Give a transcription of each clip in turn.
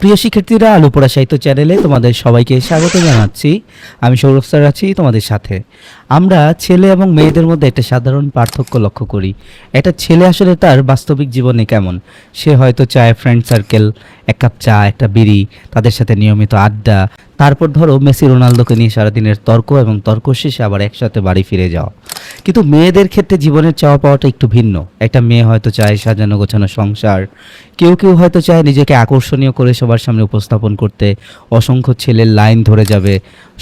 প্রিয় শিক্ষার্থীরা, আলু পোড়া সাহিত্য চ্যানেলে তোমাদের সবাইকে স্বাগত জানাচ্ছি। আমি সৌরভ স্যার আছি তোমাদের সাথে। আমরা ছেলে এবং মেয়েদের মধ্যে একটা সাধারণ পার্থক্য লক্ষ্য করি। একটা ছেলে আসলে তার বাস্তবিক জীবনে কেমন, সে হয়তো চায় ফ্রেন্ড সার্কেল, এক কাপ চা, একটা বিড়ি, তাদের সাথে নিয়মিত আড্ডা, তারপর ধরো মেসি রোনালদোকে নিয়ে সারাদিনের তর্ক এবং তর্ক শেষে আবার একসাথে বাড়ি ফিরে যাওয়া। কিন্তু মেয়েদের ক্ষেত্রে জীবনের চাওয়া পাওয়াটা একটু ভিন্ন। একটা মেয়ে হয়তো চায় সাজানো গোছানো সংসার, কেউ কেউ হয়তো চায় নিজেকে আকর্ষণীয় করে সবার সামনে উপস্থাপন করতে, অসংখ্য ছেলের লাইন ধরে যাবে।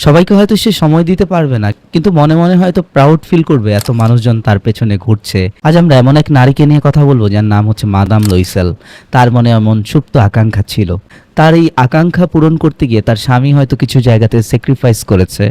সবাইকে হয়তো সে সময় দিতে পারবে না, কিন্তু মনে মনে হয়তো প্রাউড ফিল করবে এত মানুষজন তার পেছনে ঘুরছে। আজ আমরা এমন এক নারীকে নিয়ে কথা বলবো যার নাম হচ্ছে মাদাম লুইসেল। তার মনে এমন সুপ্ত আকাঙ্ক্ষা ছিল। তার এই আকাঙ্ক্ষা পূরণ করতে গিয়ে তার স্বামী হয়তো কিছু জায়গাতে স্যাক্রিফাইস করেছে।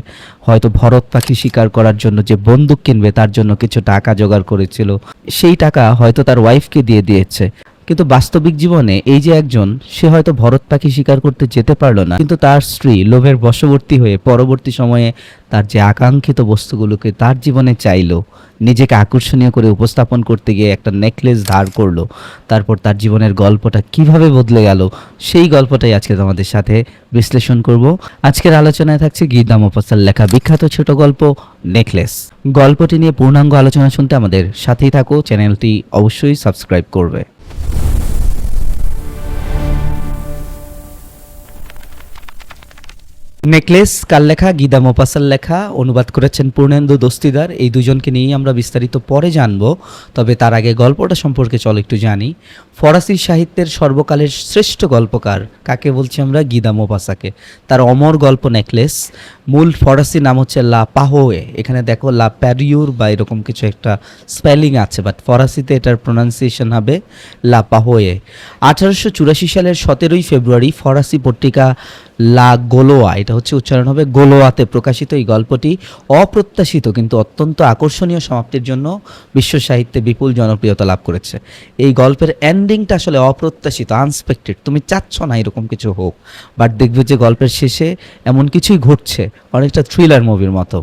হয়তো ভরত পাখি শিকার করার জন্য যে বন্দুক কিনবে তার জন্য কিছু টাকা জোগাড় করেছিল, সেই টাকা হয়তো তার ওয়াইফকে দিয়ে দিয়েছে। কিন্তু বাস্তবিক জীবনে এই যে একজন, সে হয়তো ভরত পাখি শিকার করতে যেতে পারলো না, কিন্তু তার স্ত্রী লোভের বশবর্তী হয়ে পরবর্তী সময়ে তার যে আকাঙ্ক্ষিত বস্তুগুলোকে তার জীবনে চাইলো, নিজেকে আকর্ষণীয় করে উপস্থাপন করতে গিয়ে একটা নেকলেস ধার করলো। তারপর তার জীবনের গল্পটা কিভাবে বদলে গেল, সেই গল্পটাই আজকে তোমাদের সাথে বিশ্লেষণ করব। আজকের আলোচনায় থাকছে গীতা মোফাজ্জল লেখা বিখ্যাত ছোট গল্প নেকলেস। গল্পটি নিয়ে পূর্ণাঙ্গ আলোচনা শুনতে আমাদের সাথেই থাকো। চ্যানেলটি অবশ্যই সাবস্ক্রাইব করবে। নেকলেস কার লেখা? গীতা মোফাজ্জল লেখা, অনুবাদ করেছেন পূর্ণেন্দু দস্তিদার। এই দুজনকে নিয়েই আমরা বিস্তারিত পরে জানবো, তবে তার আগে গল্পটা সম্পর্কে চলো একটু জানি। ফরাসি সাহিত্যের সর্বকালের শ্রেষ্ঠ গল্পকার কাকে বলছি আমরা? গীতা মোফাজ্জলকে। তার অমর গল্প নেকলেস, মূল ফরাসি নাম হচ্ছে লা পাহোয়ে। এখানে দেখো লা প্যারিউর বা এরকম কিছু একটা স্পেলিং আছে, বাট ফরাসিতে এটার প্রোনাউন্সিয়েশন হবে লা পাহোয়ে। 1884 সালের 17 ফেব্রুয়ারি ফরাসি পত্রিকা লা গোলোয়া, এটা হচ্ছে উচ্চারণ হবে গোলোয়াতে প্রকাশিত এই গল্পটি অপ্রত্যাশিত কিন্তু অত্যন্ত আকর্ষণীয় সমাপ্তির জন্য বিশ্ব সাহিত্যে বিপুল জনপ্রিয়তা লাভ করেছে। এই গল্পের এন্ডিংটা আসলে অপ্রত্যাশিত, আনএক্সপেক্টেড। তুমি চাচ্ছ না এরকম কিছু হোক, বাট দেখবে যে গল্পের শেষে এমন কিছুই ঘটছে, অনেকটা থ্রিলার মুভির মতো।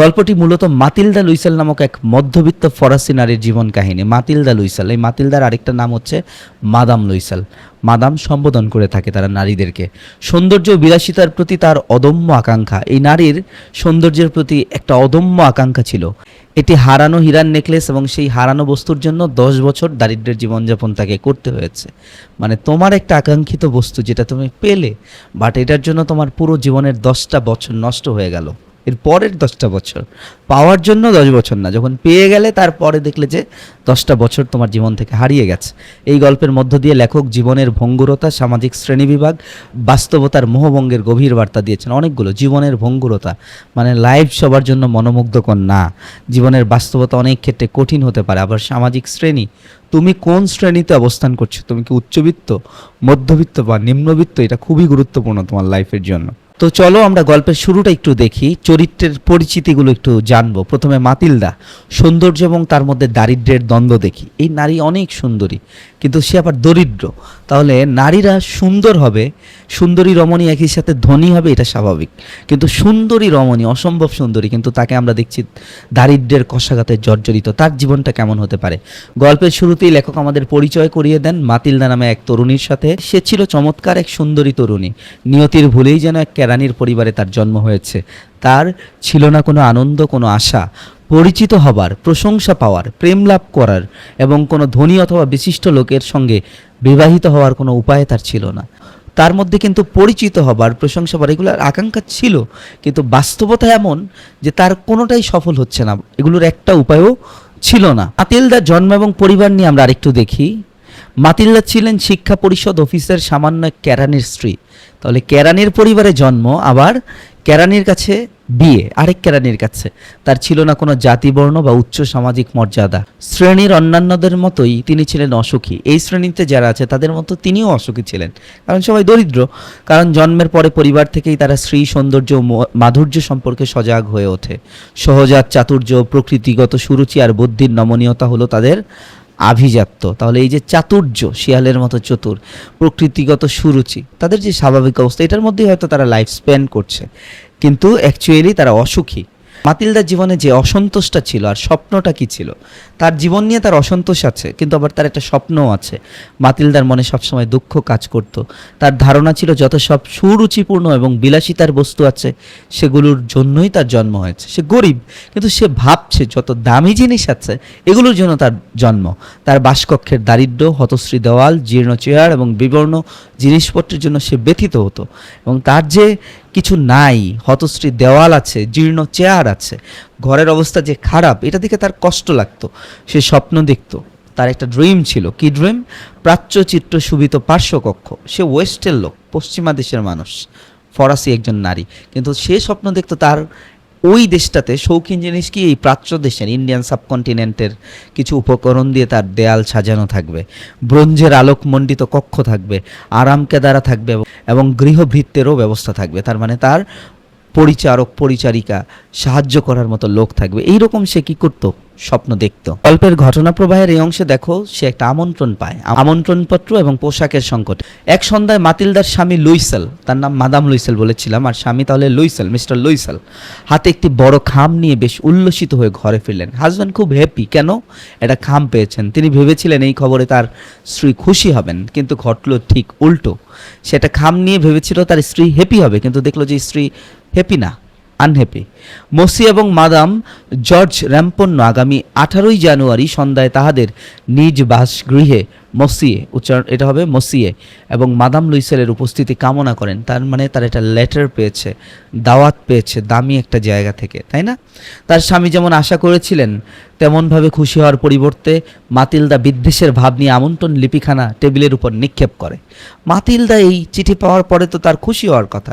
গল্পটি মূলত মাতিলদা লুইসেল নামক এক মধ্যবিত্ত ফরাসি নারীর জীবন কাহিনী। মাতিলদা লুইসেল, এই মাতিলদার আরেকটা নাম হচ্ছে মাদাম লুইসেল। মাদাম সম্বোধন করে থাকে তারা নারীদেরকে। সৌন্দর্য ও বিলাসিতার প্রতি তার অদম্য আকাঙ্ক্ষা। এই নারীর সৌন্দর্যের প্রতি একটা অদম্য আকাঙ্ক্ষা ছিল। এটি হারানো হীরার নেকলেস এবং সেই হারানো বস্তুর জন্য 10 বছর দারিদ্র্যের জীবনযাপন তাকে করতে হয়েছে। মানে তোমার একটা আকাঙ্ক্ষিত বস্তু যেটা তুমি পেলে, বাট এটার জন্য তোমার পুরো জীবনের 10টা বছর নষ্ট হয়ে গেল। এর পরের 10টা বছর পাওয়ার জন্য 10 বছর না, যখন পেয়ে গেলে তারপরে দেখলে যে 10টা বছর তোমার জীবন থেকে হারিয়ে গেছে। এই গল্পের মধ্য দিয়ে লেখক জীবনের ভঙ্গুরতা, সামাজিক শ্রেণীবিভাগ, বাস্তবতার মোহভঙ্গের গভীর বার্তা দিয়েছেন। অনেকগুলো জীবনের ভঙ্গুরতা, মানে লাইফ সবার জন্য মনোমুগ্ধকর না। জীবনের বাস্তবতা অনেক ক্ষেত্রে কঠিন হতে পারে। আবার সামাজিক শ্রেণী, তুমি কোন শ্রেণীতে অবস্থান করছো, তুমি কি উচ্চবিত্ত, মধ্যবিত্ত বা নিম্নবিত্ত, এটা খুবই গুরুত্বপূর্ণ তোমার লাইফের জন্য। তো চলো আমরা গল্পের শুরুটা একটু দেখি, চরিত্রের পরিচিতিগুলো একটু জানবো। প্রথমে মাতিলদা, সৌন্দর্য এবং তার মধ্যে দারিদ্র্যের দ্বন্দ্ব দেখি। এই নারী অনেক সুন্দরী, কিন্তু সে আবার দরিদ্র। তাহলে নারীরা সুন্দর হবে, সুন্দরী রমণী একই সাথে ধনী হবে, এটা স্বাভাবিক। কিন্তু সুন্দরী রমণী, অসম্ভব সুন্দরী, কিন্তু তাকে আমরা দেখছি দারিদ্র্যের কষাঘাতে জর্জরিত। তার জীবনটা কেমন হতে পারে? গল্পের শুরুতেই লেখক আমাদের পরিচয় করিয়ে দেন মাতিলদা নামে এক তরুণীর সাথে। সে ছিল চমৎকার এক সুন্দরী তরুণী। নিয়তির ভুলেই যেন এক কেরানির পরিবারে তার জন্ম হয়েছে। তার ছিল না কোনো আনন্দ, কোনো আশা, পরিচিত হবার, প্রশংসা পাওয়ার, প্রেম লাভ করার এবং কোনো ধনী অথবা বিশিষ্ট লোকের সঙ্গে বিবাহিত হওয়ার কোনো উপায় তার ছিল না। তার মধ্যে কিন্তু পরিচিত হবার, প্রশংসা পাওয়ার এগুলোর আকাঙ্ক্ষা ছিল, কিন্তু বাস্তবতা এমন যে তার কোনোটাই সফল হচ্ছে না, এগুলোর একটা উপায়ও ছিল না। মাতিলদার জন্ম এবং পরিবার নিয়ে আমরা আরেকটু দেখি। মাতিলদা ছিলেন শিক্ষা পরিষদ অফিসের সামান্য এক কেরানির স্ত্রী। তাহলে কেরানির পরিবারে জন্ম, আবার কেরানির কাছে বিয়ে, আরেক কেরানির কাছে। তার ছিল না কোনো জাতিবর্ণ বা উচ্চ সামাজিক মর্যাদা। শ্রেণীর অন্যান্যদের মতোই তিনি ছিলেন অসুখী। এই শ্রেণীতে যারা আছে তাদের মতো তিনিও অসুখী ছিলেন, কারণ সবাই দরিদ্র। কারণ জন্মের পরে পরিবার থেকেই তারা শ্রী সৌন্দর্য ও মাধুর্য সম্পর্কে সজাগ হয়ে ওঠে। সহজাত চাতুর্য, প্রকৃতিগত সুরুচি আর বুদ্ধির নমনীয়তা হলো তাদের আভিজাত্য। তাহলে এই যে চাতুর্য, শিয়ালের মতো চতুর, প্রকৃতিগত সুরুচি, তাদের যে স্বাভাবিক অবস্থা, এটার মধ্যেই হয়তো তারা লাইফ স্পেন্ড করছে, কিন্তু অ্যাকচুয়ালি তারা অসুখী। মাতিলদার জীবনে যে অসন্তোষটা ছিল আর স্বপ্নটা কি ছিল, তার জীবন নিয়ে তার অসন্তোষ আছে, কিন্তু আবার তার একটা স্বপ্নও আছে। মাতিলদার মনে সবসময় দুঃখ কাজ করত। তার ধারণা ছিল যত সব সুরুচিপূর্ণ এবং বিলাসিতার বস্তু আছে সেগুলোর জন্যই তার জন্ম হয়েছে। সে গরিব, কিন্তু সে ভাবছে যত দামি জিনিস আছে এগুলোর জন্য তার জন্ম। তার বাসকক্ষের দারিদ্র্য, হতশ্রী দেওয়াল, জীর্ণ চেয়ার এবং বিবর্ণ জিনিসপত্রের জন্য সে ব্যথিত হতো। এবং তার যে কিছু নাই, হতশ্রী দেওয়াল আছে, জীর্ণ চেয়ার আছে, ঘরের অবস্থা যে খারাপ, এটা দেখে তার কষ্ট লাগতো। সে স্বপ্ন দেখতো, তার একটা ড্রিম ছিল। কি ড্রিম? প্রাচ্য চিত্র শোভিত পার্শ্বকক্ষ। সে ওয়েস্টের লোক, পশ্চিমা দেশের মানুষ, ফরাসি একজন নারী, কিন্তু সে স্বপ্ন দেখতো তার ওই দেশটাতে শৌখিন জিনিস কি, এই প্রাচ্য দেশের ইন্ডিয়ান সাবকন্টিনেন্টের কিছু উপকরণ দিয়ে তার দেয়াল সাজানো থাকবে, ব্রোঞ্জের আলোকমণ্ডিত কক্ষ থাকবে, আরাম কেদারা থাকবে এবং গৃহভৃত্যেরও ব্যবস্থা থাকবে। তার মানে তার পরিচারক, পরিচারিকা, সাহায্য করার মতো লোক থাকবে। এইরকম সে কি করতো? স্বপ্ন দেখত। গল্পের ঘটনা প্রবাহের এই অংশে দেখো সে একটা আমন্ত্রণ পায়, আমন্ত্রণপত্র এবং পোশাকের সংকট। এক সন্ধ্যায় মাতিলদার স্বামী লুইসেল, তার নাম মাদাম লুইসেল বলেছিলাম, আর স্বামী তাহলে লুইসেল, মিস্টার লুইসেল, হাতে একটি বড় খাম নিয়ে বেশ উল্লসিত হয়ে ঘরে ফিরলেন। হাজব্যান্ড খুব হ্যাপি। কেন? একটা খাম পেয়েছেন। তিনি ভেবেছিলেন এই খবরে তার স্ত্রী খুশি হবেন, কিন্তু ঘটল ঠিক উল্টো। সে একটা খাম নিয়ে ভেবেছিল তার স্ত্রী হ্যাপি হবে, কিন্তু দেখলো যে স্ত্রী হ্যাপি না, আনহ্যাপি। মসি এবং মাদাম জর্জ র্যাম্পন্ন আগামী 18ই জানুয়ারি সন্ধ্যায় তাহাদের নিজ বাসগৃহে মসিয়ে, উচ্চারণ এটা হবে মসিয়ে, এবং মাদাম লুইসেলের উপস্থিতি কামনা করেন। তার মানে তার একটা লেটার পেয়েছে, দাওয়াত পেয়েছে দামি একটা জায়গা থেকে, তাই না? তার স্বামী যেমন আশা করেছিলেন তেমনভাবে খুশি হওয়ার পরিবর্তে মাতিলদা বিদ্বেষের ভাব নিয়ে আমন্ত্রণ লিপিখানা টেবিলের উপর নিক্ষেপ করে। মাতিলদা এই চিঠি পাওয়ার পরে তো তার খুশি হওয়ার কথা।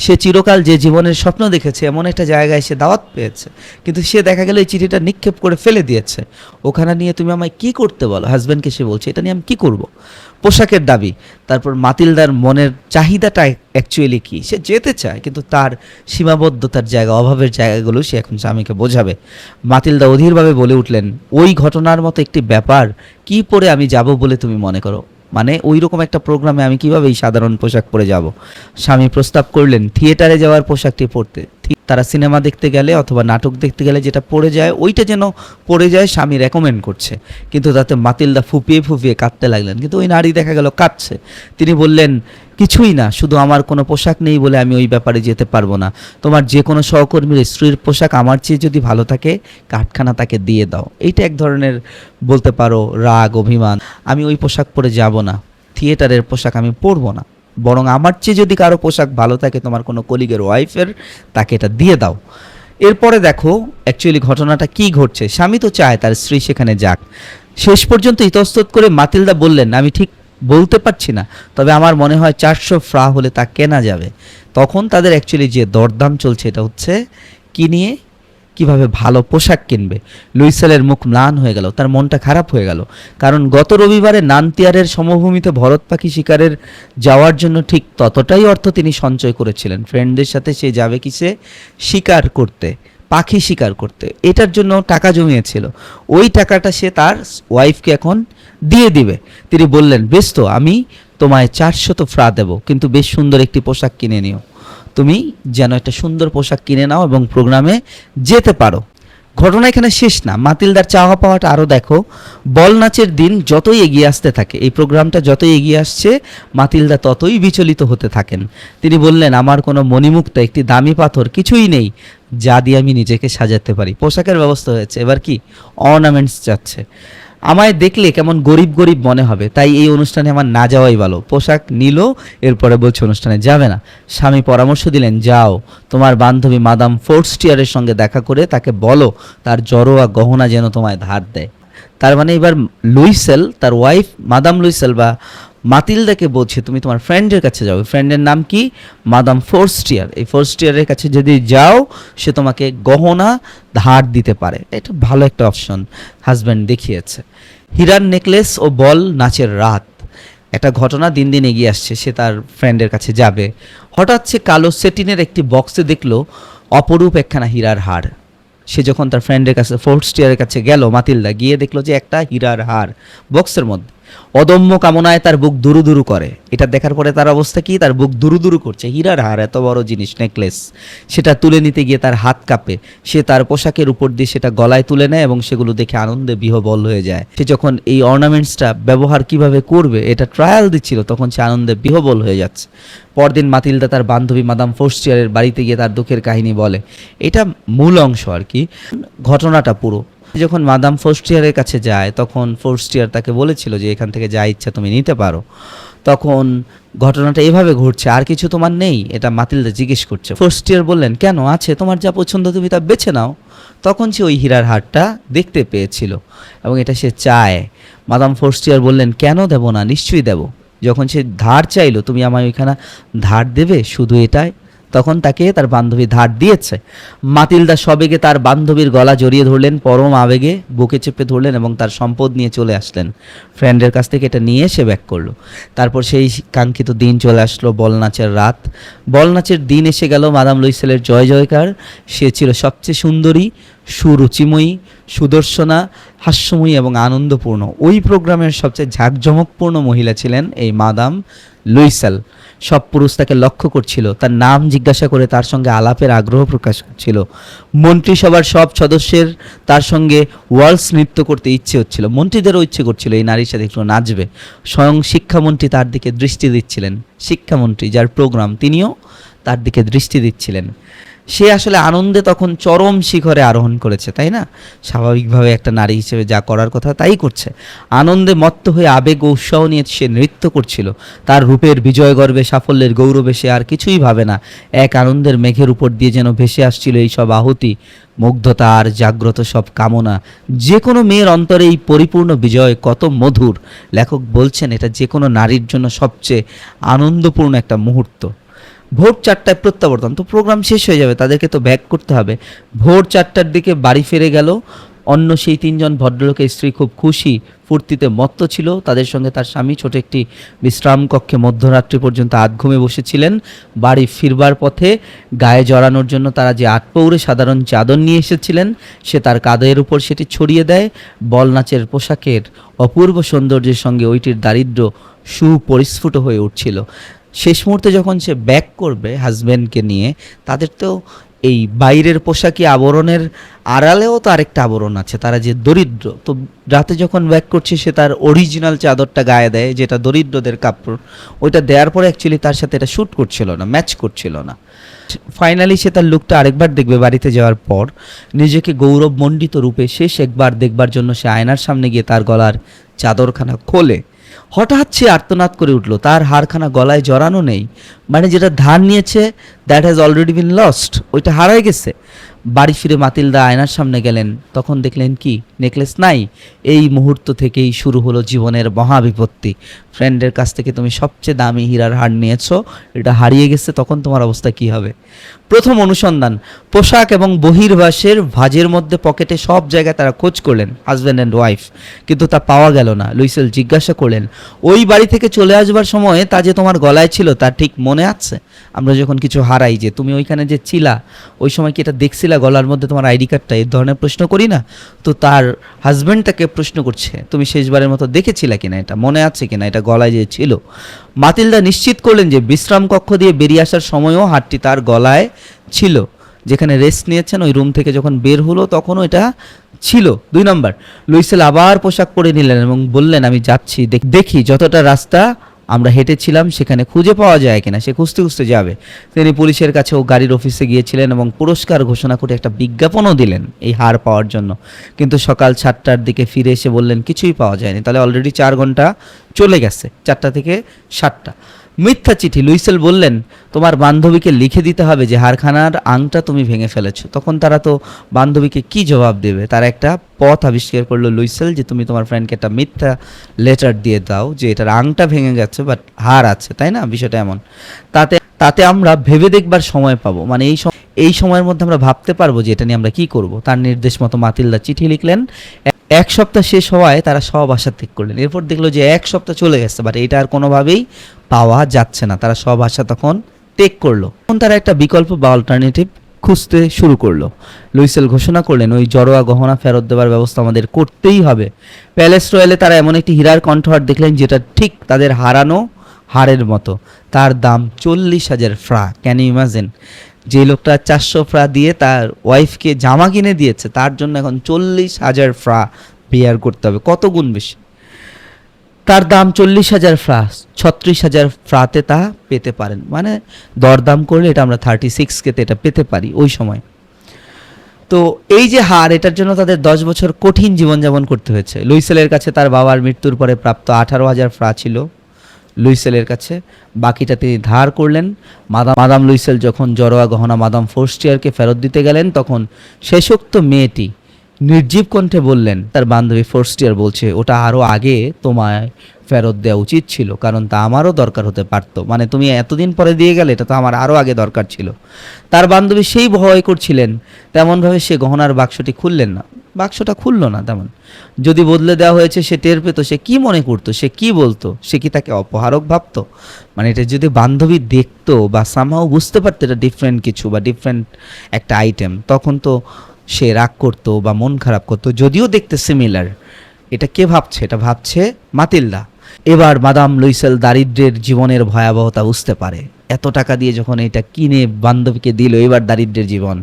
সে চিরকাল যে জীবনের স্বপ্ন দেখেছে এমন একটা জায়গায় সে দাওয়াত পেয়েছে, কিন্তু সে দেখা গেল এই চিঠিটা নিক্ষেপ করে ফেলে দিয়েছে। ওখানে নিয়ে তুমি আমায় কি করতে বলো? হাজব্যান্ডকে সে বলছে, এটা নিয়ে আমি কি করব? পোশাকের দাবি। তারপর মাতিলদার মনের চাহিদাটা অ্যাকচুয়ালি কি? সে যেতে চায়, কিন্তু তার সীমাবদ্ধতার জায়গা, অভাবের জায়গাগুলো সে এখন স্বামীকে বোঝাবে। মাতিলদা অধীরভাবে বলে উঠলেন, ওই ঘটনার মতো একটি ব্যাপার কি পরে আমি যাব বলে তুমি মনে করো? মানে ওই রকম একটা প্রোগ্রামে আমি কিভাবে এই সাধারণ পোশাক পরে যাব? স্বামী প্রস্তাব করলেন থিয়েটারে যাওয়ার পোশাকটি পরতে। তারা সিনেমা দেখতে গেলে অথবা নাটক দেখতে গেলে যেটা পরে যায় ওইটা যেন পরে যায়, স্বামী রেকমেন্ড করছে। কিন্তু তাতে মাতিলদা ফুপিয়ে ফুপিয়ে কাঁদতে লাগলেন। কিন্তু ওই নারী দেখা গেল কাঁদছে। তিনি বললেন, কিছুই না, শুধু আমার কোনো পোশাক নেই বলে আমি ওই ব্যাপারে যেতে পারবো না। তোমার যে কোনো সহকর্মীর স্ত্রীর পোশাক আমার চেয়ে যদি ভালো থাকে, কাঠখানা তাকে দিয়ে দাও। এইটা এক ধরনের বলতে পারো রাগ, অভিমান। আমি ওই পোশাক পরে যাব না, থিয়েটারের পোশাক আমি পরবো না, বরং আমার চেয়ে যদি কারো পোশাক ভালো থাকে, তোমার কোনো কলিগের ওয়াইফের, তাকে এটা দিয়ে দাও। এরপরে দেখো অ্যাকচুয়ালি ঘটনাটা কি ঘটছে। স্বামী তো চায় তার স্ত্রী সেখানে যাক। শেষ পর্যন্ত ইতস্তত করে মাতিলদা বললেন, আমি ঠিক বলতে পারছি না, তবে আমার মনে হয় 400 ফ্রা হলে তা কেনা যাবে। তখন তাদের অ্যাকচুয়ালি যে দরদাম চলছে এটা হচ্ছে কি নিয়ে, কিভাবে ভালো পোশাক কিনবে। লুইসেলের মুখ ম্লান হয়ে গেল, তার মনটা খারাপ হয়ে গেল। কারণ গত রবিবারে নানতিয়ারের সমভূমিতে ভরত পাখি শিকারের যাওয়ার জন্য ঠিক ততটাই অর্থ তিনি সঞ্চয় করেছিলেন। ফ্রেন্ডদের সাথে সে যাবে কিসে? শিকার করতে, পাখি শিকার করতে। এটার জন্য টাকা জমিয়েছিল। ওই টাকাটা সে তার ওয়াইফকে এখন দিয়ে দিবে। তিনি বললেন, বেশ তো, আমি তোমায় 400 ফ্রা দেব, কিন্তু বেশ সুন্দর একটি পোশাক কিনে নিও। তুমি যেন একটা সুন্দর পোশাক কিনে নাও এবং প্রোগ্রামে যেতে পারো। ঘটনা এখানে শেষ না, মাতিলদার চাওয়া পাওয়াটা আরও দেখো। বল নাচের দিন যতই এগিয়ে আসতে থাকে, এই প্রোগ্রামটা যতই এগিয়ে আসছে, মাতিলদা ততই বিচলিত হতে থাকেন। তিনি বললেন, আমার কোনো মণিমুক্তা, একটি দামি পাথর কিছুই নেই যা দিয়ে আমি নিজেকে সাজাতে পারি। পোশাকের ব্যবস্থা হয়েছে, এবার কি অর্নামেন্টস যাচ্ছে। আমায় দেখলে কেমন গরিব গরিব মনে হবে, তাই এই অনুষ্ঠানে আমার না যাওয়াই ভালো। পোশাক নিল, এরপরে বলছে অনুষ্ঠানে যাবে না। স্বামী পরামর্শ দিলেন, যাও, তোমার বান্ধবী মাদাম ফোর্স্টিয়ারের সঙ্গে দেখা করে তাকে বলো তার জড়োয়া গহনা যেন তোমায় ধার দেয়। তার মানে এবার লুইসেল, তার ওয়াইফ মাদাম লুইসেল বা মাতিলদাকে বলছে, তুমি তোমার ফ্রেন্ডের কাছে যাও। ফ্রেন্ডের নাম কি? মাদাম ফোর্স্টিয়ার। এই ফোর্স্টিয়ারের কাছে যদি যাও, সে তোমাকে গহনা ধার দিতে পারে। এটা ভালো একটা অপশন হাজব্যান্ড দেখিয়েছে। হীরার নেকলেস ও বল নাচের রাত। একটা ঘটনা দিন দিন এগিয়ে আসছে। সে তার ফ্রেন্ডের কাছে যাবে। হঠাৎ সে কালো সেটিনের একটি বক্সে দেখলো অপরূপ একখানা হীরার হার। সে যখন তার ফ্রেন্ডের কাছে, ফোর্স্টিয়ারের কাছে গেল, মাতিলদা গিয়ে দেখলো যে একটা হীরার হার বক্সের মধ্যে। অদম্য কামনায় তার বুক দুরু দুরু করে। এটা দেখার পরে তার অবস্থা কি? তার বুক দুরু দুরু করছে। হীরার হার, এত বড় জিনিস, নেকলেস, সেটা তুলে নিতে গিয়ে তার হাত কাঁপে। সে তার পোশাকের উপর দিয়ে সেটা গলায় তুলে নেয় এবং সেগুলো দেখে আনন্দে বিহ্বল হয়ে যায়। সে যখন এই অর্নামেন্টসটা ব্যবহার কিভাবে করবে এটা ট্রায়াল দিচ্ছিল, তখন সে আনন্দে বিহ্বল হয়ে যাচ্ছে। পরদিন মাতিলদা তার বান্ধবী মাদাম ফোর্স্টিয়ারের বাড়িতে গিয়ে তার দুঃখের কাহিনী বলে। এটা মূল অংশ আর কি, ঘটনাটা পুরো। যখন মাদাম ফোর্স্টিয়ারের কাছে যায় তখন ফোর্স্টিয়ার তাকে বলেছিল যে এখান থেকে যা ইচ্ছা তুমি নিতে পারো। তখন ঘটনাটা এভাবে ঘটছে, আর কিছু তোমার নেই? এটা মাতিলদা জিজ্ঞেস করছে। ফোর্স্টিয়ার বললেন, কেন আছে, তোমার যা পছন্দ তুমি তা বেছে নাও। তখন সে ওই হীরার হারটা দেখতে পেয়েছিল এবং এটা সে চায়। মাদাম ফোর্স্টিয়ার বললেন, কেন দেব না, নিশ্চয়ই দেব। যখন সে ধার চাইলো, তুমি আমায় ওইখানে ধার দেবে শুধু এটাই, তখন তাকে তার বান্ধবী ধার দিয়েছে। মাতিলদা সবেগে তার বান্ধবীর গলা জড়িয়ে ধরলেন, পরম আবেগে বুকে চেপে ধরলেন এবং তার সম্পদ নিয়ে চলে আসলেন। ফ্রেন্ডের কাছ থেকে এটা নিয়ে সে ব্যাক করলো। তারপর সেই কাঙ্ক্ষিত দিন চলে আসলো, বলনাচের রাত। বলনাচের দিন এসে গেল। মাদাম লুইসেলের জয় জয়কার। সে ছিল সবচেয়ে সুন্দরী, সুরুচিময়ী, সুদর্শনা, হাস্যময়ী এবং আনন্দপূর্ণ। ওই প্রোগ্রামের সবচেয়ে ঝাঁকজমকপূর্ণ মহিলা ছিলেন এই মাদাম লুইসেল। সব পুরুষ তাকে লক্ষ্য করছিল, তার নাম জিজ্ঞাসা করে তার সঙ্গে আলাপের আগ্রহ প্রকাশ করছিল। মন্ত্রিসভার সব সদস্যের তার সঙ্গে ওয়ালস নৃত্য করতে ইচ্ছে হচ্ছিল। মন্ত্রীদেরও ইচ্ছে করছিল এই নারীর সাথে একটু নাচবে। স্বয়ং শিক্ষামন্ত্রী তার দিকে দৃষ্টি দিচ্ছিলেন। শিক্ষামন্ত্রী যার প্রোগ্রাম, তিনিও তার দিকে দৃষ্টি দিচ্ছিলেন। সে আসলে আনন্দে তখন চরম শিখরে আরোহণ করেছে, তাই না? স্বাভাবিকভাবে একটা নারী হিসেবে যা করার কথা তাই করছে। আনন্দে মত্ত হয়ে আবেগ ও উৎসাহ নিয়ে সে নৃত্য করছিল। তার রূপের বিজয় গর্বে, সাফল্যের গৌরবে সে আর কিছুই ভাবে না। এক আনন্দের মেঘের উপর দিয়ে যেন ভেসে আসছিল এই সব আহুতি, মুগ্ধতা আর জাগ্রত সব কামনা। যে কোনো মেয়ের অন্তরে এই পরিপূর্ণ বিজয় কত মধুর। লেখক বলছেন এটা যে কোনো নারীর জন্য সবচেয়ে আনন্দপূর্ণ একটা মুহূর্ত। ভোর 4টায় প্রত্যাবর্তন, তো প্রোগ্রাম শেষ হয়ে যাবে, তাদেরকে তো ব্যাক করতে হবে। ভোর 4টার দিকে বাড়ি ফিরে গেল। অন্য সেই 3জন ভদ্রলোকের স্ত্রী খুব খুশি, ফুর্তিতে মত্ত ছিল। তাদের সঙ্গে তার স্বামী ছোট একটি বিশ্রাম কক্ষে মধ্যরাত্রি পর্যন্ত আধঘুমে বসেছিলেন। বাড়ি ফিরবার পথে গায়ে জড়ানোর জন্য তারা যে আটপৌরে সাধারণ চাদর নিয়ে এসেছিলেন সে তার কাঁধের উপর সেটি ছড়িয়ে দেয়। বলনাচের পোশাকের অপূর্ব সৌন্দর্যের সঙ্গে ওইটির দারিদ্র্য সুপরিস্ফুট হয়ে উঠছিল। শেষ মুহূর্তে যখন সে ব্যাক করবে হাজব্যান্ডকে নিয়ে, তাদের তো এই বাইরের পোশাকি আবরণের আড়ালেও তো আরেকটা আবরণ আছে, তারা যে দরিদ্র। তো রাতে যখন ব্যাক করছে সে তার অরিজিনাল চাদরটা গায়ে দেয়, যেটা দরিদ্রদের কাপড়। ওইটা দেওয়ার পরে অ্যাকচুয়ালি তার সাথে এটা শ্যুট করছিল না, ম্যাচ করছিল না। ফাইনালি সে তার লুকটা আরেকবার দেখবে বাড়িতে যাওয়ার পর। নিজেকে গৌরবমণ্ডিত রূপে শেষ একবার দেখবার জন্য সে আয়নার সামনে গিয়ে তার গলার চাদরখানা খোলে। হঠাৎ সে আর্তনাদ করে উঠল, তার হারখানা গলায় জড়ানো নেই। মানে যেটা ধার নিয়েছে that has already been lost, ওইটা হারায় গেছে। বাড়ি ফিরে মাতিলদা আয়নার সামনে গেলেন, তখন দেখলেন কি নেকলেস নাই। এই মুহূর্ত থেকেই শুরু হলো জীবনের মহাবিপত্তি। ফ্রেন্ডের কাছ থেকে তুমি সবচেয়ে দামি হীরার হার নিয়েছো, এটা হারিয়ে গেছে, তখন তোমার অবস্থা কি হবে? প্রথম অনুসন্ধান, পোশাক এবং বহির্বাসের ভাজের মধ্যে পকেটে সব জায়গায় তারা খোঁজ করলেন, হাজব্যান্ড অ্যান্ড ওয়াইফ, কিন্তু তা পাওয়া গেল না। লুইসেল জিজ্ঞাসা করলেন, ওই বাড়ি থেকে চলে আসবার সময় তা যে তোমার গলায় ছিল তা ঠিক মনে আছে? আমরা যখন কিছু হারাই, যে তুমি ওইখানে যে ছিলা ওই সময় কি এটা দেখছিলা গলার মধ্যে তোমার আইডি কার্ডটা? এই ধরনের প্রশ্ন করি না? তো তার হাজব্যান্ড তাকে প্রশ্ন করছে, তুমি শেষবারের মতো দেখেছিলা কিনা, এটা মনে আছে কিনা, এটা গলায় যে ছিল? মাতিলদা নিশ্চিত করলেন যে বিশ্রাম কক্ষ দিয়ে বেরিয়ে আসার সময়ও হারটি তার গলায় ছিল। যেখানে রেস্ট নিয়েছেন ওই রুম থেকে যখন বের হলো তখনও এটা ছিল। 2 নম্বর, লুইসেল আবার পোশাক পরে নিলেন এবং বললেন, আমি যাচ্ছি, দেখি যতটা রাস্তা আমরা হেঁটেছিলাম সেখানে খুঁজে পাওয়া যায় কিনা। সে খুঁজতে খুঁজতে যাবে। তিনি পুলিশের কাছে ও গাড়ির অফিসে গিয়েছিলেন এবং পুরস্কার ঘোষণা করে একটা বিজ্ঞাপনও দিলেন এই হার পাওয়ার জন্য। কিন্তু সকাল 7টার দিকে ফিরে এসে বললেন কিছুই পাওয়া যায়নি। তাহলে অলরেডি 4 ঘন্টা চলে গেছে, 4টা থেকে 7টা। মিথ্যা চিঠি, লুইসেল বললেন তোমার বান্ধবীকে লিখে দিতে হবে যে হারখানার আংটা তুমি ভেঙে ফেলেছো। তখন তারা তো বান্ধবীকে কি জবাব দেবে? তারা একটা পথ আবিষ্কার করলো লুইসেল, যে তুমি তোমার ফ্রেন্ডকে একটা মিথ্যা লেটার দিয়ে দাও যে এটার আংটা ভেঙে গেছে বাট হার আছে, তাই না? বিষয়টা এমন। তাতে আমরা ভেবে দেখবার সময় পাবো, মানে এই সময়ের মধ্যে আমরা ভাবতে পারবো যে এটা নিয়ে আমরা কি করব। তার নির্দেশ মতো মাতিলদা চিঠি লিখলেন। 1 সপ্তাহ শেষ হওয়ায় তারা সব আশা ত্যাগ করলেন। এরপর দেখলো যে 1 সপ্তাহ চলে গেছে বাট এটা আর কোনোভাবেই পাওয়া যাচ্ছে না। তারা সব আশা তখন ত্যাগ করলো। তখন তারা একটা বিকল্প বা অল্টারনেটিভ খুঁজতে শুরু করলো। লুইসেল ঘোষণা করলেন, ওই জড়োয়া গহনা ফেরত দেওয়ার ব্যবস্থা আমাদের করতেই হবে। প্যালেস রয়্যালে তারা এমন একটি হীরার কণ্ঠহার দেখলেন যেটা ঠিক তাদের হারানো হারের মতো। তার দাম 40,000 ফ্রা। Can you imagine? যে লোকটা 400 ফ্রা দিয়ে তার ওয়াইফকে জামা কিনে দিয়েছে, তার জন্য এখন 40,000 ফ্রা বেয়ার করতে হবে। কত গুণ বেশি। তার দাম 40,000 ফ্রা, 36,000 ফ্রাতে তা পেতে পারেন। মানে দরদাম করলে এটা আমরা 36K-তে এটা পেতে পারি ওই সময়। তো এই যে হার, এটার জন্য তাদের 10 বছর কঠিন জীবনযাপন করতে হয়েছে। লুইসেলের কাছে তার বাবার মৃত্যুর পরে প্রাপ্ত 18,000 ফ্রা ছিল লুইসেলের কাছে, বাকিটা তিনি ধার করলেন। মাদাম লুইসেল যখন জড়োয়া গহনা মাদাম ফোর্স্টিয়ারকে ফেরত দিতে গেলেন, তখন শেষোক্ত মেয়েটি নির্জীব কণ্ঠে বললেন, তার বান্ধবী ফোর্স্টিয়ার বলছে, ওটা আরও আগে তোমায় ফেরত দেওয়া উচিত ছিল, কারণ তা আমারও দরকার হতে পারতো। মানে তুমি এতদিন পরে দিয়ে গেলে, এটা তো আমার আরও আগে দরকার ছিল। তার বান্ধবী সেই ভয় করছিলেন, তেমনভাবে সে গহনার বাক্সটি খুললেন না, বাক্সটা খুললো না। তেমন যদি বদলে দেওয়া হয়েছে সে টের পেত, সে কি মনে করতো, সে কি বলতো, সে কি তাকে অপহারক ভাবতো? মানে এটা যদি বান্ধবী দেখতো বা সামহাও বুঝতে পারতো এটা ডিফারেন্ট কিছু বা ডিফারেন্ট একটা আইটেম, তখন তো সে রাগ করতো বা মন খারাপ করতো, যদিও দেখতে সিমিলার। এটা কে ভাবছে? এটা ভাবছে মাতিলদা। এবার মাদাম লুইসেল দারিদ্র্যের জীবনের ভয়াবহতা বুঝতে পারে। এত টাকা দিয়ে যখন এটা কিনে বান্ধবীকে দিল, এবার দারিদ্র্যের জীবন।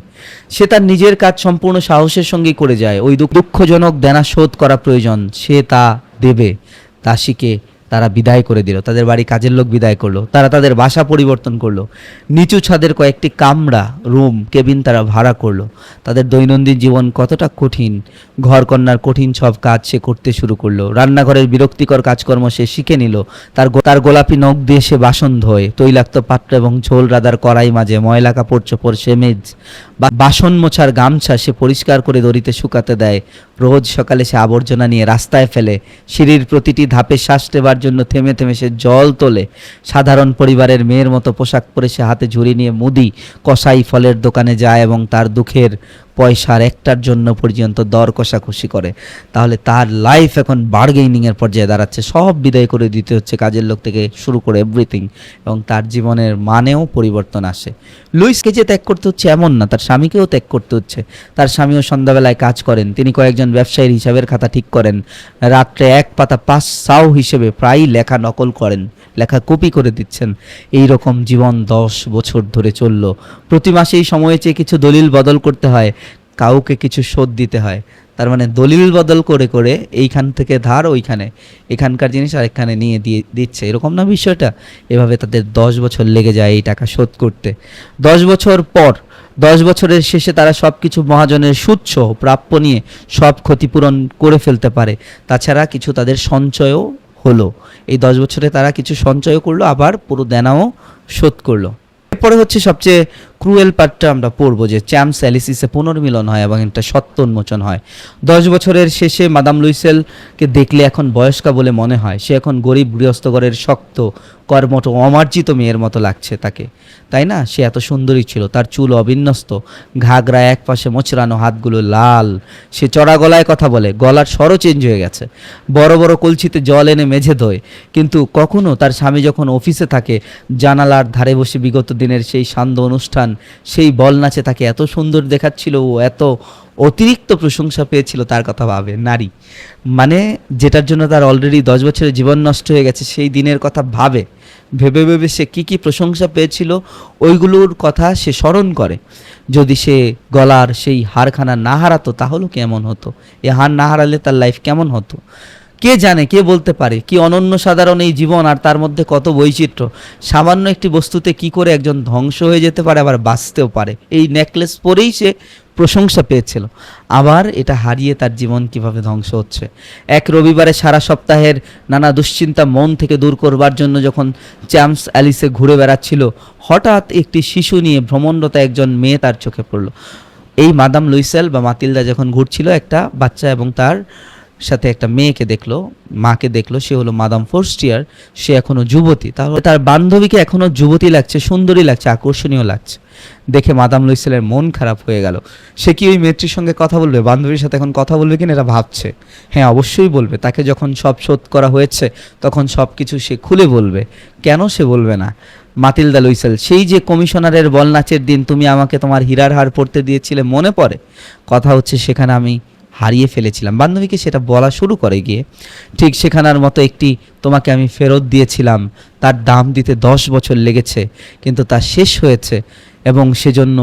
সে তার নিজের কাজ সম্পূর্ণ সাহসের সঙ্গেই করে যায়। ওই দুঃখজনক দেনা শোধ করা প্রয়োজন, সে তা দেবে। দাসীকে তারা বিদায় করে দিল, তাদের বাড়ি কাজের লোক বিদায় করলো, তারা তাদের বাসা পরিবর্তন করলো, নিচু ছাদের কয়েকটি কামরা, রুম, কেবিন তারা ভাড়া করলো। তাদের দৈনন্দিন জীবন কতটা কঠিন, ঘরকন্যার কঠিন সব কাজ সে করতে শুরু করলো। রান্নাঘরের বিরক্তিকর কাজকর্ম সে শিখে নিল। তার গোলাপি নখ দিয়ে সে বাসন ধোয়, তৈলাক্ত পাত্র এবং ঝোল রাদার কড়াই মাঝে, ময়লা কাপড় চোপড় সে মেজ, বাসন মোছার গামছা সে পরিষ্কার করে দড়িতে শুকাতে দেয়। রোজ সকালে সে আবর্জনা নিয়ে রাস্তায় ফেলে। সিঁড়ির প্রতিটি ধাপে শ্বাস নেবার জন্য থেমে থেমে সে জল তোলে। সাধারণ পরিবারের মেয়ের মতো পোশাক পরে সে হাতে ঝুড়ি নিয়ে মুদি, কসাই, ফলের দোকানে যায় এবং তার দুঃখের পয়সার একটার জন্য পর্যন্ত দর কষাকষি করে। তাহলে তার লাইফ এখন বার্গেনিংয়ের পর্যায়ে দাঁড়াচ্ছে। সব বিদায় করে দিতে হচ্ছে, কাজের লোক থেকে শুরু করে এভরিথিং, এবং তার জীবনের মানেও পরিবর্তন আসে। লুইসকে যে ত্যাগ করতে হচ্ছে এমন না, তার স্বামীকেও ত্যাগ করতে হচ্ছে। তার স্বামীও সন্ধ্যাবেলায় কাজ করেন, তিনি কয়েকজন ব্যবসায়ীর হিসাবের খাতা ঠিক করেন। রাত্রে এক পাতা 5 সাও হিসেবে প্রায়ই লেখা নকল করেন, লেখা কপি করে দিচ্ছেন। এই রকম জীবন 10 বছর ধরে চলল। প্রতি মাসেই সময়ে চেয়ে কিছু দলিল বদল করতে হয়, কাউকে কিছু শোধ দিতে হয়। তার মানে দলিল বদল করে করে এইখান থেকে ধার ওইখানে, এখানকার জিনিস আর এখানে নিয়ে দিয়ে দিচ্ছে, এরকম না বিষয়টা? এভাবে তাদের 10 বছর লেগে যায় এই টাকা শোধ করতে। 10 বছর পর, 10 বছরের শেষে তারা সব কিছু মহাজনের সুদসহ প্রাপ্য নিয়ে সব ক্ষতিপূরণ করে ফেলতে পারে। তাছাড়া কিছু তাদের সঞ্চয়ও হলো। এই 10 বছরে তারা কিছু সঞ্চয় করলো, আবার পুরো দেনাও শোধ করলো। এরপরে হচ্ছে সবচেয়ে ক্রুয়েল পার্টটা আমরা পড়বো, যে চ্যাম্পস অ্যালিসিসে পুনর্মিলন হয় এবং একটা সত্য উন্মোচন হয়। 10 বছরের শেষে মাদাম লুইসেলকে দেখলে এখন বয়স্কা বলে মনে হয়। সে এখন গরিব গৃহস্থঘরের শক্ত, কর্মঠ, অমার্জিত মেয়ের মতো লাগছে তাকে, তাই না? সে এত সুন্দরী ছিল, তার চুল অবিন্যস্ত, ঘাগরা এক পাশে মোচড়ানো, হাতগুলো লাল। সে চড়া গলায় কথা বলে, গলার স্বরও চেঞ্জ হয়ে গেছে। বড় বড় কলসিতে জল এনে মেঝে ধোয়। কিন্তু কখনো তার স্বামী যখন অফিসে থাকে, জানালার ধারে বসে বিগত দিনের সেই সান্ধ্য অনুষ্ঠান, সেই বল নাচে তাকে এত সুন্দর দেখাচ্ছিল, ও এত অতিরিক্ত প্রশংসা পেয়েছিল, তার কথা ভাবে নারী। মানে যেটার জন্য তার অলরেডি 10 বছরের জীবন নষ্ট হয়ে গেছে, সেই দিনের কথা ভাবে, ভেবে ভেবে সে কি প্রশংসা পেয়েছিল ওইগুলোর কথা সে স্মরণ করে। যদি সে গলার সেই হারখানা না হারাতো তাহলে কেমন হতো? এ হার না হারালে তার লাইফ কেমন হতো? কে জানে, কে বলতে পারে? কি অনন্য সাধারণ এই জীবন, আর তার মধ্যে কত বৈচিত্র্য। সামান্য একটি বস্তুতে কি করে একজন ধ্বংস হয়ে যেতে পারে, আবার বাঁচতেও পারে। এই নেকলেস পরেই সে প্রশংসা পেয়েছিল, আবার এটা হারিয়ে তার জীবন কিভাবে ধ্বংস হচ্ছে। এক রবিবারে সারা সপ্তাহের নানা দুশ্চিন্তা মন থেকে দূর করবার জন্য যখন চ্যাম্পস অ্যালিসে ঘুরে বেড়াচ্ছিল, হঠাৎ একটি শিশু নিয়ে ভ্রমণরত একজন মেয়ে তার চোখে পড়ল। এই মাদাম লুইসেল বা মাতিলদা যখন ঘুরছিল, একটা বাচ্চা এবং তার সাথে একটা মেয়েকে দেখলো, মাকে দেখলো, সে হলো মাদাম ফোর্স্টিয়ার, সে এখনো যুবতী, তাহলে তার বান্ধবীকে এখনো যুবতী লাগছে, সুন্দরী লাগছে, আকর্ষণীয় লাগছে। দেখে মাদাম লুইসেলের মন খারাপ হয়ে গেল। সে কি ওই মেয়েটির সঙ্গে কথা বলবে, বান্ধবীর সাথে এখন কথা বলবে কিনা এটা ভাবছে। হ্যাঁ, অবশ্যই বলবে, তাকে যখন সব শোধ করা হয়েছে তখন সব কিছু সে খুলে বলবে। কেন সে বলবে না? মাতিলদা লুইসেল, সেই যে কমিশনারের বল নাচের দিন তুমি আমাকে তোমার হীরার হার পরতে দিয়েছিলে, মনে পড়ে? কথা হচ্ছে সেখানে আমি হারিয়ে ফেলেছিলাম। বান্ধবীকে সেটা বলা শুরু করে গিয়ে, ঠিক সেখানার মতো একটি তোমাকে আমি ফেরত দিয়েছিলাম, তার দাম দিতে 10 বছর লেগেছে, কিন্তু তা শেষ হয়েছে এবং সেজন্য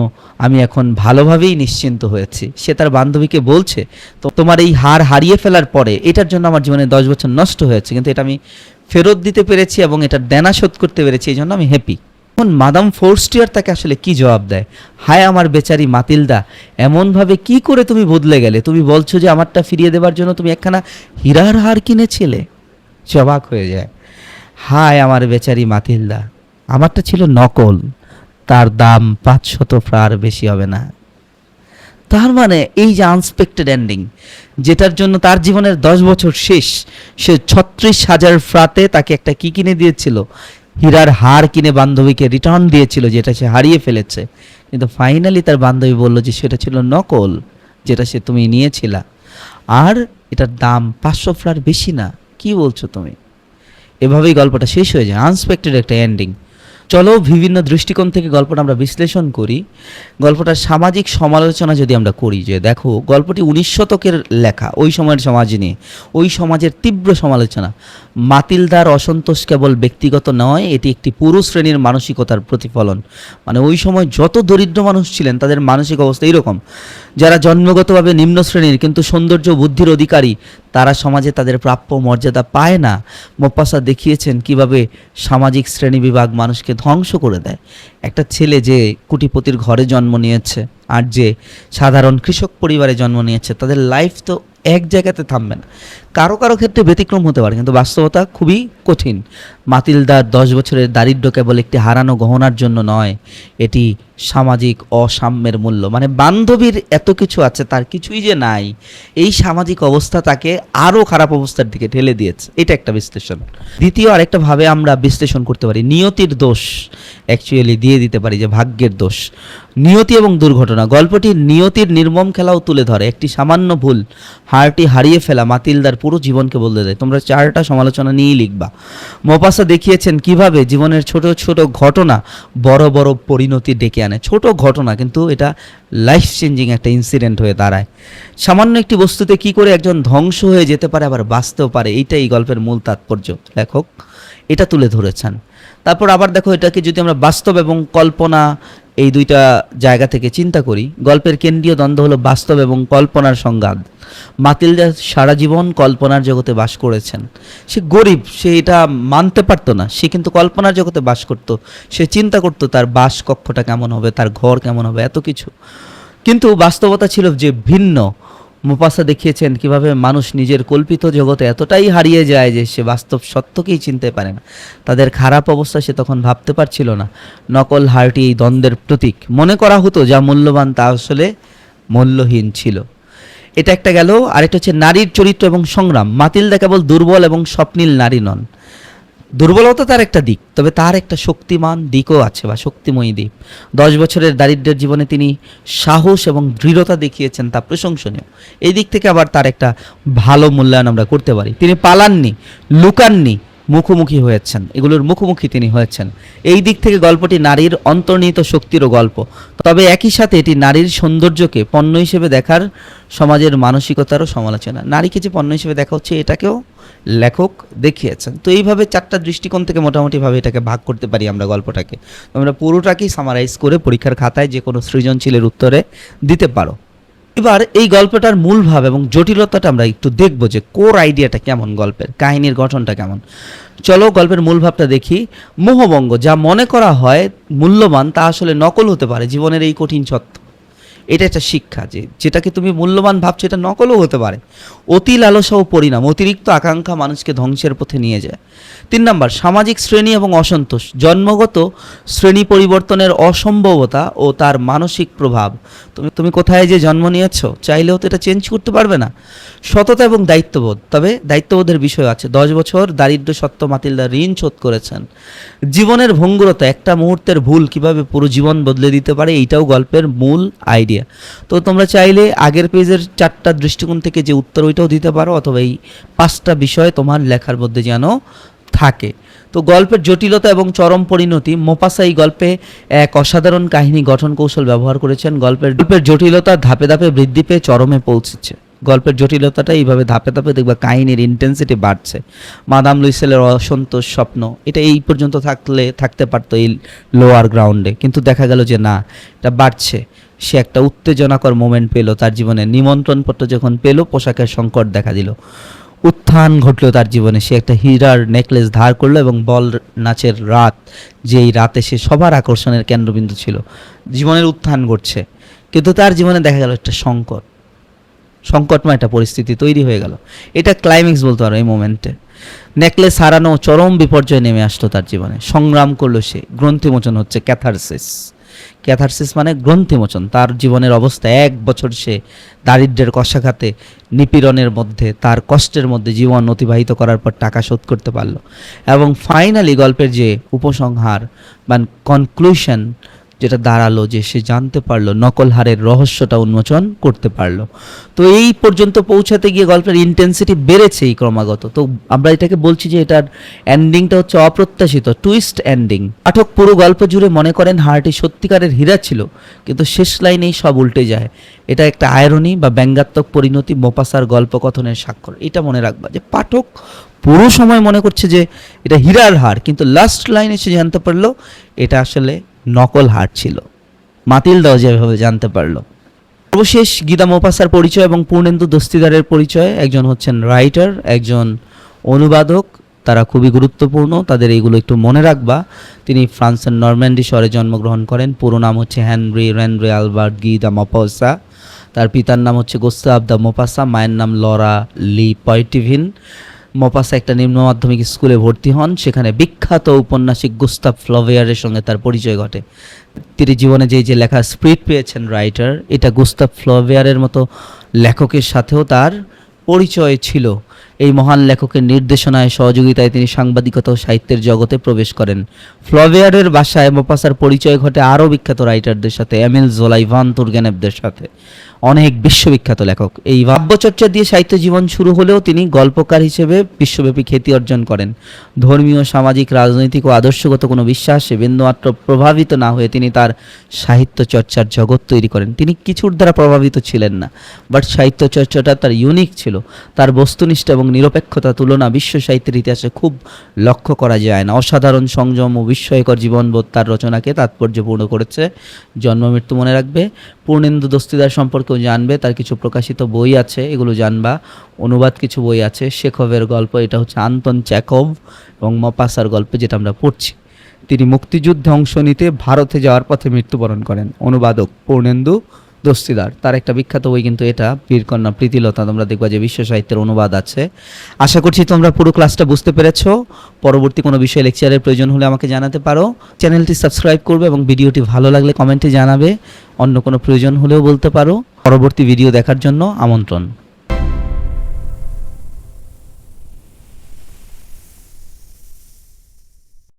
আমি এখন ভালোভাবেই নিশ্চিন্ত হয়েছি। সে তার বান্ধবীকে বলছে, তো তোমার এই হার হারিয়ে ফেলার পরে এটার জন্য আমার জীবনে 10 বছর নষ্ট হয়েছে, কিন্তু এটা আমি ফেরত দিতে পেরেছি এবং এটার দেনা শোধ করতে পেরেছি, এই জন্য আমি হ্যাপি। এখন মাদাম ফোর্স্টিয়ার তাকে আসলে কি জবাব দেয়? হায় আমার বেচারি মাতিলদা, এমনভাবে কি করে তুমি বদলে গেলে? তুমি বলছো যে আমারটা ফিরিয়ে দেওয়ার জন্য তুমি একখানা হীরার হার কিনেছিলে। সে অবাক হয়ে যায়। হায় আমার বেচারি মাতিলদা, আমারটা ছিল নকল, তার দাম 500 ফ্রার বেশি হবে না। তার মানে এই যে আনএক্সপেক্টেড এন্ডিং, যেটার জন্য তার জীবনের 10 বছর শেষ, সে 36,000 ফ্রাতে তাকে একটা কি কিনে দিয়েছিল, হীরার হার কিনে বান্ধবীকে রিটার্ন দিয়েছিল, যেটা সে হারিয়ে ফেলেছে। কিন্তু ফাইনালি তার বান্ধবী বলল যে সেটা ছিল নকল, যেটা সে তুমি নিয়েছিলা, আর এটার দাম 500 ফ্রার বেশি না। কি বলছো তুমি? এভাবেই গল্পটা শেষ হয়ে যায়, আনএক্সপেক্টেড একটা এন্ডিং। চলো বিভিন্ন দৃষ্টিকোণ থেকে গল্পটা আমরা বিশ্লেষণ করি। গল্পটার সামাজিক সমালোচনা যদি আমরা করি, যে দেখো গল্পটি 19 শতকের লেখা, ওই সময়ের সমাজ নিয়ে, ওই সমাজের তীব্র সমালোচনা। মাতিলদার অসন্তোষ কেবল ব্যক্তিগত নয়, এটি একটি পুরো শ্রেণীর মানসিকতার প্রতিফলন। মানে ওই সময় যত দরিদ্র মানুষ ছিলেন তাদের মানসিক অবস্থা এইরকম, যারা জন্মগতভাবে নিম্ন শ্রেণীর কিন্তু সৌন্দর্য বুদ্ধির অধিকারী, তারা সমাজে তাদের প্রাপ্য মর্যাদা পায় না। মোপাসা দেখিয়েছেন কিভাবে সামাজিক শ্রেণীবিভাগ মানুষকে ধ্বংস করে দেয়। একটা ছেলে যে কোটিপতির ঘরে জন্ম নিয়েছে আর যে সাধারণ কৃষক পরিবারে জন্ম নিয়েছে, তাদের লাইফ তো এক জায়গাতে থামবে না। কারো কারো ক্ষেত্রে ব্যতিক্রম হতে পারে, কিন্তু বাস্তবতা খুবই কঠিন। মাতিলদার 10 বছরের দারিদ্র্য কেবল একটি হারানো গহনার জন্য নয়, এটি সামাজিক অসাম্যের মূল্য। মানে বান্ধবীর এত কিছু আছে, তার কিছুই যে নাই, এই সামাজিক অবস্থা তাকে আরও খারাপ অবস্থার দিকে ঠেলে দিয়েছে। এটা একটা বিশ্লেষণ। দ্বিতীয় আরেকটা ভাবে আমরা বিশ্লেষণ করতে পারি, নিয়তির দোষ অ্যাকচুয়ালি দিয়ে দিতে পারি, যে ভাগ্যের দোষ। নিয়তি এবং দুর্ঘটনা, গল্পটি নিয়তির নির্মম খেলাও তুলে ধরে। একটি সামান্য ভুল, হারটি হারিয়ে ফেলা মাতিলদার পুরো জীবনকে বদলে দেয়। তোমরা 4টা সমালোচনা নিয়েই লিখবা। মোপাসা দেখিয়েছেন কিভাবে জীবনের ছোট ছোট ঘটনা বড় বড় পরিণতি ডেকে আনে। ছোট ঘটনা কিন্তু এটা লাইফ চেঞ্জিং একটা ইনসিডেন্ট হয়ে দাঁড়ায়। সামান্য একটি বস্তুতে কি করে একজন ধ্বংস হয়ে যেতে পারে, আবার বাঁচতেও পারে, এইটাই এই গল্পের মূল তাৎপর্য। লেখক এটা তুলে ধরেছেন। তারপর আবার দেখো, এটাকে যদি আমরা বাস্তব এবং কল্পনা এই দুইটা জায়গা থেকে চিন্তা করি, গল্পের কেন্দ্রীয় দ্বন্দ্ব হলো বাস্তব এবং কল্পনার সংঘাত। মাতিলদা সারা জীবন কল্পনার জগতে বাস করেছেন। সে গরিব, সে এটা মানতে পারতো না, সে কিন্তু কল্পনার জগতে বাস করত। সে চিন্তা করতো তার বাস কক্ষটা কেমন হবে, তার ঘর কেমন হবে, এত কিছু। কিন্তু বাস্তবতা ছিল যে ভিন্ন। মোপাসা দেখিয়েছেন কিভাবে মানুষ নিজের কল্পিত জগতে এতটাই হারিয়ে যায় যে সে বাস্তব সত্যকেই চিনতে পারে না। তাদের খারাপ অবস্থা সে তখন ভাবতে পারছিল না। নকল হারটি এই দ্বন্দ্বের প্রতীক। মনে করা হতো যা মূল্যবান তা আসলে মূল্যহীন ছিল। এটা একটা গেল। আরেকটা হচ্ছে নারীর চরিত্র এবং সংগ্রাম। মাতিলদা কেবল দুর্বল এবং স্বপ্নীল নারী নন। দুর্বলতা তার একটা দিক, তবে তার একটা শক্তিমান দিকও আছে, বা শক্তিময়ী দিক। 10 বছরের দারিদ্র্যের জীবনে তিনি সাহস এবং দৃঢ়তা দেখিয়েছেন, তা প্রশংসনীয়। এই দিক থেকে আবার তার একটা ভালো মূল্যায়ন আমরা করতে পারি। তিনি পালাননি, লুকাননি, মুখোমুখি হয়েছেন, এগুলোর মুখোমুখি তিনি হয়েছেন। এই দিক থেকে গল্পটি নারীর অন্তর্নিহিত শক্তিরও গল্প। তবে একই সাথে এটি নারীর সৌন্দর্যকে পণ্য হিসেবে দেখার সমাজের মানসিকতারও সমালোচনা। নারীকে যে পণ্য হিসেবে দেখা হচ্ছে, এটাকেও লেখক দেখিয়েছেন। তো এইভাবে 4টা দৃষ্টিকোণ থেকে মোটামুটিভাবে এটাকে ভাগ করতে পারি আমরা গল্পটাকে। তোমরা পুরোটাকেই সামারাইজ করে পরীক্ষার খাতায় যে কোনো সৃজনশীলের উত্তরে দিতে পারো। এবার এই গল্পটার মূল ভাব এবং জটিলতাটা আমরা একটু দেখব, যে কোর আইডিয়াটা কেমন, গল্পের কাহিনীর গঠনটা কেমন। চলো গল্পের মূল ভাবটা দেখি। মোহভঙ্গ, যা মনে করা হয় মূল্যবান তা আসলে নকল হতে পারে, জীবনের এই কঠিন সত্য। এটা একটা শিক্ষা যে যেটাকে তুমি মূল্যবান ভাবছো এটা নকলও হতে পারে। অতি লালসা ও পরিণাম, অতিরিক্ত আকাঙ্ক্ষা মানুষকে ধ্বংসের পথে নিয়ে যায়। 3 নাম্বার, সামাজিক শ্রেণী এবং অসন্তোষ, জন্মগত শ্রেণী পরিবর্তনের অসম্ভবতা ও তার মানসিক প্রভাব। তুমি কোথায় যে জন্ম নিয়েছো চাইলেও তো এটা চেঞ্জ করতে পারবে না। সততা এবং দায়িত্ববোধ, তবে দায়িত্ববোধের বিষয় আছে। 10 বছর দারিদ্র্য সত্ত্ব মাতিলদা ঋণ শোধ করেছেন। জীবনের ভঙ্গুরতা, একটা মুহূর্তের ভুল কিভাবে পুরো জীবন বদলে দিতে পারে, এইটাও গল্পের মূল আইডিয়া। তো তোমরা চাইলে আগের পেজের 4টা দৃষ্টিকোণ থেকে যে উত্তর ওইটাও দিতে পারো, অথবা এই 5টা বিষয় তোমার লেখার মধ্যে যেন থাকে। তো গল্পের জটিলতা এবং চরম পরিণতি, মোপাসা এই গল্পে এক অসাধারণ কাহিনী গঠন কৌশল ব্যবহার করেছেন। গল্পের জটিলতা ধাপে ধাপে বৃদ্ধি পেয়ে চরমে পৌঁছেছে। গল্পের জটিলতাটা এইভাবে ধাপে ধাপে দেখবা কাহিনীর ইন্টেন্সিটি বাড়ছে। মাদাম লুইসেলের অসন্তোষ স্বপ্ন, এটা এই পর্যন্ত থাকতে পারতো এই লোয়ার গ্রাউন্ডে, কিন্তু দেখা গেল যে না, এটা বাড়ছে। সে একটা উত্তেজনাকর মোমেন্ট পেল তার জীবনে, নিমন্ত্রণপত্র যখন পেল পোশাকের সংকট দেখা দিল, উত্থান ঘটলো তার জীবনে। সে একটা হীরার নেকলেস ধার করলো এবং বল নাচের রাত, যেই রাতে সে সবার আকর্ষণের কেন্দ্রবিন্দু ছিল, জীবনের উত্থান ঘটছে। কিন্তু তার জীবনে দেখা গেল একটা সংকটময় একটা পরিস্থিতি তৈরি হয়ে গেল। এটা ক্লাইম্যাক্স বলতে পারো এই মোমেন্টে। নেকলেস হারানো, চরম বিপর্যয় নেমে আসলো তার জীবনে। সংগ্রাম করলো সে, গ্রন্থিমোচন হচ্ছে, ক্যাথারসিস মানে গ্রন্থিমোচন। তার জীবনের অবস্থা 1 বছর সে দারিদ্র্যের কষাঘাতে, নিপীড়নের মধ্যে, তার কষ্টের মধ্যে জীবন অতিবাহিত করার পর টাকা শোধ করতে পারলো। এবং ফাইনালি গল্পের যে উপসংহার বা কনক্লুশন যেটা দাঁড়ালো, যে সে জানতে পারলো, নকল হারের রহস্যটা উন্মোচন করতে পারলো। তো এই পর্যন্ত পৌঁছাতে গিয়ে গল্পের ইন্টেন্সিটি বেড়েছেই ক্রমাগত। তো আমরা এটাকে বলছি যে এটার এন্ডিংটা হচ্ছে অপ্রত্যাশিত, টুইস্ট এন্ডিং। পাঠক পুরো গল্প জুড়ে মনে করেন হারটি সত্যিকারের হীরা ছিল, কিন্তু শেষ লাইনেই সব উল্টে যায়। এটা একটা আয়রনি বা ব্যঙ্গাত্মক পরিণতি মোপাসার গল্পকথনের স্বাক্ষর। এটা মনে রাখবা যে পাঠক পুরো সময় মনে করছে যে এটা হীরার হার, কিন্তু লাস্ট লাইনে সে জানতে পারলো এটা আসলে নকল হার ছিল। মাতিলদাও যেভাবে জানতে পারলো। সর্বশেষ গীতা মোপাসার পরিচয় এবং পূর্ণেন্দু দস্তিদারের পরিচয়। একজন হচ্ছেন রাইটার, একজন অনুবাদক, তারা খুবই গুরুত্বপূর্ণ, তাদের এইগুলো একটু মনে রাখবা। তিনি ফ্রান্সের নরম্যান্ডি শহরে জন্মগ্রহণ করেন। পুরো নাম হচ্ছে হেনরি রেনরে আলবার্ট গীতা মোপাসা। তার পিতার নাম হচ্ছে গুস্তাভ দা মোপাসা, মায়ের নাম লরা লি পয়টিভিন। মোপাসা একটা নিম্ন মাধ্যমিক স্কুলে ভর্তি হন, সেখানে বিখ্যাত ঔপন্যাসিক গুস্তাভ ফ্লবেয়ারের সঙ্গে তার পরিচয় ঘটে। তিনি জীবনে যে লেখা স্পিরিট পেয়েছেন রাইটার, এটা গুস্তাভ ফ্লবেয়ারের মতো লেখকের সাথেও তার পরিচয় ছিল। এই মহান লেখকের নির্দেশনায় সহযোগিতায় তিনি সাংবাদিকতা ও সাহিত্যের জগতে প্রবেশ করেন। ফ্লবেয়ারের বাসায় মোপাসার পরিচয় ঘটে আরও বিখ্যাত রাইটারদের সাথে, এমিল জোলা, ইভান তুর্গেনেভদের সাথে, অনেক বিশ্ববিখ্যাত লেখক। এই কাব্যচর্চা দিয়ে সাহিত্য জীবন শুরু হলেও তিনি গল্পকার হিসেবে বিশ্বব্যাপী খ্যাতি অর্জন করেন। ধর্মীয়, সামাজিক, রাজনৈতিক ও আদর্শগত কোনো বিশ্বাসে বিন্দুমাত্র প্রভাবিত না হয়ে তিনি তার সাহিত্য চর্চার জগৎ তৈরি করেন। তিনি কিছুর দ্বারা প্রভাবিত ছিলেন না, বাট সাহিত্য চর্চাটা তার ইউনিক ছিল। তার বস্তুনিষ্ঠ এবং নিরপেক্ষতা তুলনা বিশ্ব সাহিত্যের ইতিহাসে খুব লক্ষ্য করা যায় না। অসাধারণ সংযম ও বিস্ময়কর জীবনবোধ তার রচনাকে তাৎপর্যপূর্ণ করেছে। জন্ম মৃত্যু মনে রাখবে। পূর্ণেন্দু দস্তিদার সম্পর্কেও জানবে, তার কিছু প্রকাশিত বই আছে, এগুলো জানবা। অনুবাদ কিছু বই আছে। শেখভের গল্প, এটা হচ্ছে আন্তন চেকভ, এবং মপাসার গল্প যেটা আমরা পড়ছি। তিনি মুক্তিযুদ্ধে অংশ নিতে ভারতে যাওয়ার পথে মৃত্যুবরণ করেন। অনুবাদক পূর্ণেন্দু দস্তিদার। তার একটা বিখ্যাত বই কিন্তু এটা, বীরকন্যা প্রীতিলতা। তোমরা দেখবা যে বিশ্ব সাহিত্যের অনুবাদ আছে। আশা করছি তোমরা পুরো ক্লাসটা বুঝতে পেরেছো। পরবর্তী কোনো বিষয়ে লেকচারের প্রয়োজন হলে আমাকে জানাতে পারো। চ্যানেলটি সাবস্ক্রাইব করবে এবং ভিডিওটি ভালো লাগলে কমেন্টে জানাবে। অন্য কোনো প্রয়োজন হলেও বলতে পারো। পরবর্তী ভিডিও দেখার জন্য আমন্ত্রণ।